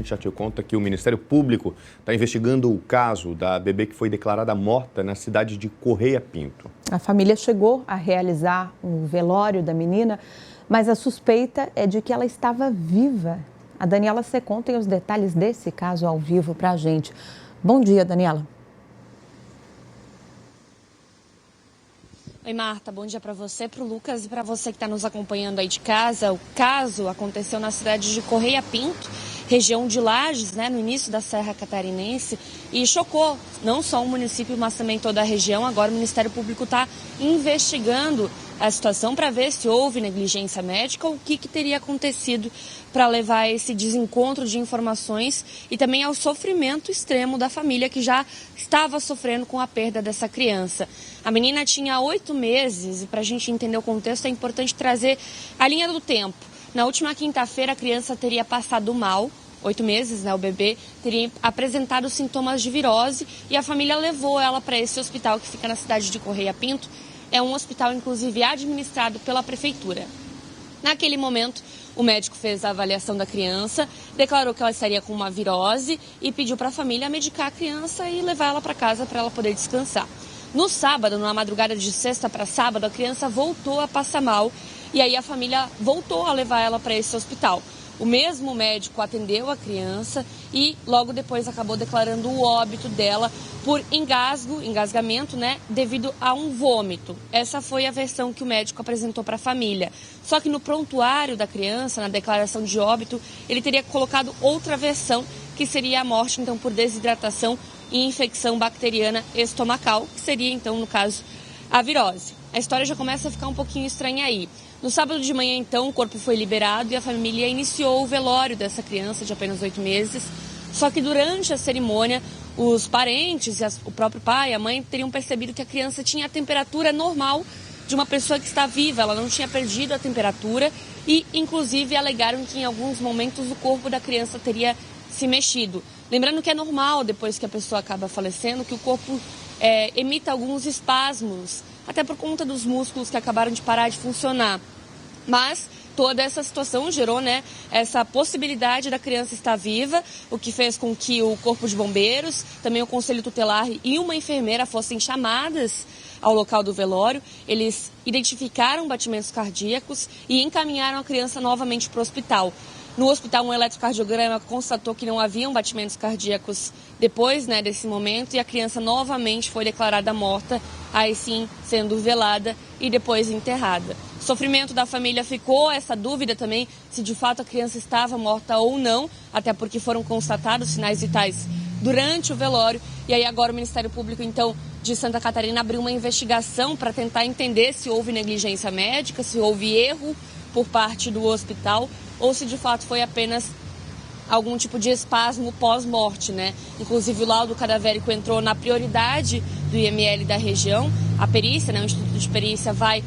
A gente já te conta que o Ministério Público está investigando o caso da bebê que foi declarada morta na cidade de Correia Pinto. A família chegou a realizar um velório da menina, mas a suspeita é de que ela estava viva. A Daniela Secon tem os detalhes desse caso ao vivo para a gente. Bom dia, Daniela. Oi, Marta, bom dia para você, para o Lucas e para você que está nos acompanhando aí de casa. O caso aconteceu na cidade de Correia Pinto, região de Lages, no início da Serra Catarinense, e chocou não só o município, mas também toda a região. Agora o Ministério Público está investigando a situação para ver se houve negligência médica ou o que teria acontecido para levar a esse desencontro de informações e também ao sofrimento extremo da família que já estava sofrendo com a perda dessa criança. A menina tinha 8 meses e para a gente entender o contexto é importante trazer a linha do tempo. Na última quinta-feira a criança teria passado mal, 8 meses, o bebê teria apresentado sintomas de virose e a família levou ela para esse hospital que fica na cidade de Correia Pinto. É um hospital, inclusive, administrado pela prefeitura. Naquele momento, o médico fez a avaliação da criança, declarou que ela estaria com uma virose e pediu para a família medicar a criança e levar ela para casa para ela poder descansar. No sábado, na madrugada de sexta para sábado, a criança voltou a passar mal e aí a família voltou a levar ela para esse hospital. O mesmo médico atendeu a criança e logo depois acabou declarando o óbito dela por engasgamento, devido a um vômito. Essa foi a versão que o médico apresentou para a família. Só que no prontuário da criança, na declaração de óbito, ele teria colocado outra versão, que seria a morte, então, por desidratação e infecção bacteriana estomacal, que seria, então, no caso, a virose. A história já começa a ficar um pouquinho estranha aí. No sábado de manhã, então, o corpo foi liberado e a família iniciou o velório dessa criança de apenas 8 meses. Só que durante a cerimônia, os parentes e o próprio pai e a mãe teriam percebido que a criança tinha a temperatura normal de uma pessoa que está viva. Ela não tinha perdido a temperatura e, inclusive, alegaram que em alguns momentos o corpo da criança teria se mexido. Lembrando que é normal, depois que a pessoa acaba falecendo, que o corpo emita alguns espasmos, até por conta dos músculos que acabaram de parar de funcionar. Mas toda essa situação gerou, essa possibilidade da criança estar viva, o que fez com que o Corpo de Bombeiros, também o Conselho Tutelar e uma enfermeira fossem chamadas ao local do velório. Eles identificaram batimentos cardíacos e encaminharam a criança novamente para o hospital. No hospital, um eletrocardiograma constatou que não haviam batimentos cardíacos depois desse momento e a criança novamente foi declarada morta, aí sim sendo velada e depois enterrada. O sofrimento da família ficou essa dúvida também se de fato a criança estava morta ou não, até porque foram constatados sinais vitais durante o velório. E aí agora o Ministério Público, então, de Santa Catarina abriu uma investigação para tentar entender se houve negligência médica, se houve erro por parte do hospital ou se de fato foi apenas algum tipo de espasmo pós-morte, Inclusive o laudo cadavérico entrou na prioridade do IML da região. A perícia, o Instituto de Perícia vai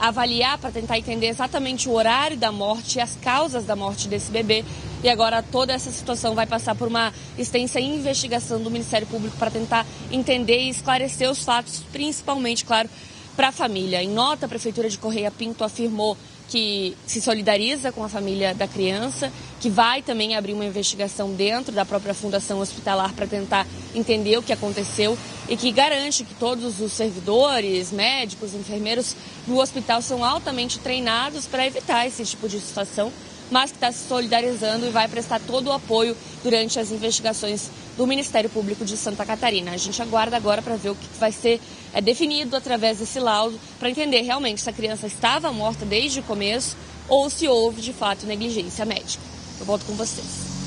avaliar para tentar entender exatamente o horário da morte e as causas da morte desse bebê. E agora toda essa situação vai passar por uma extensa investigação do Ministério Público para tentar entender e esclarecer os fatos, principalmente, claro, para a família. Em nota, a Prefeitura de Correia Pinto afirmou que se solidariza com a família da criança, que vai também abrir uma investigação dentro da própria Fundação Hospitalar para tentar entender o que aconteceu e que garante que todos os servidores, médicos, enfermeiros do hospital são altamente treinados para evitar esse tipo de situação, mas que está se solidarizando e vai prestar todo o apoio durante as investigações do Ministério Público de Santa Catarina. A gente aguarda agora para ver o que vai ser definido através desse laudo, para entender realmente se a criança estava morta desde o começo ou se houve, de fato, negligência médica. Eu volto com vocês.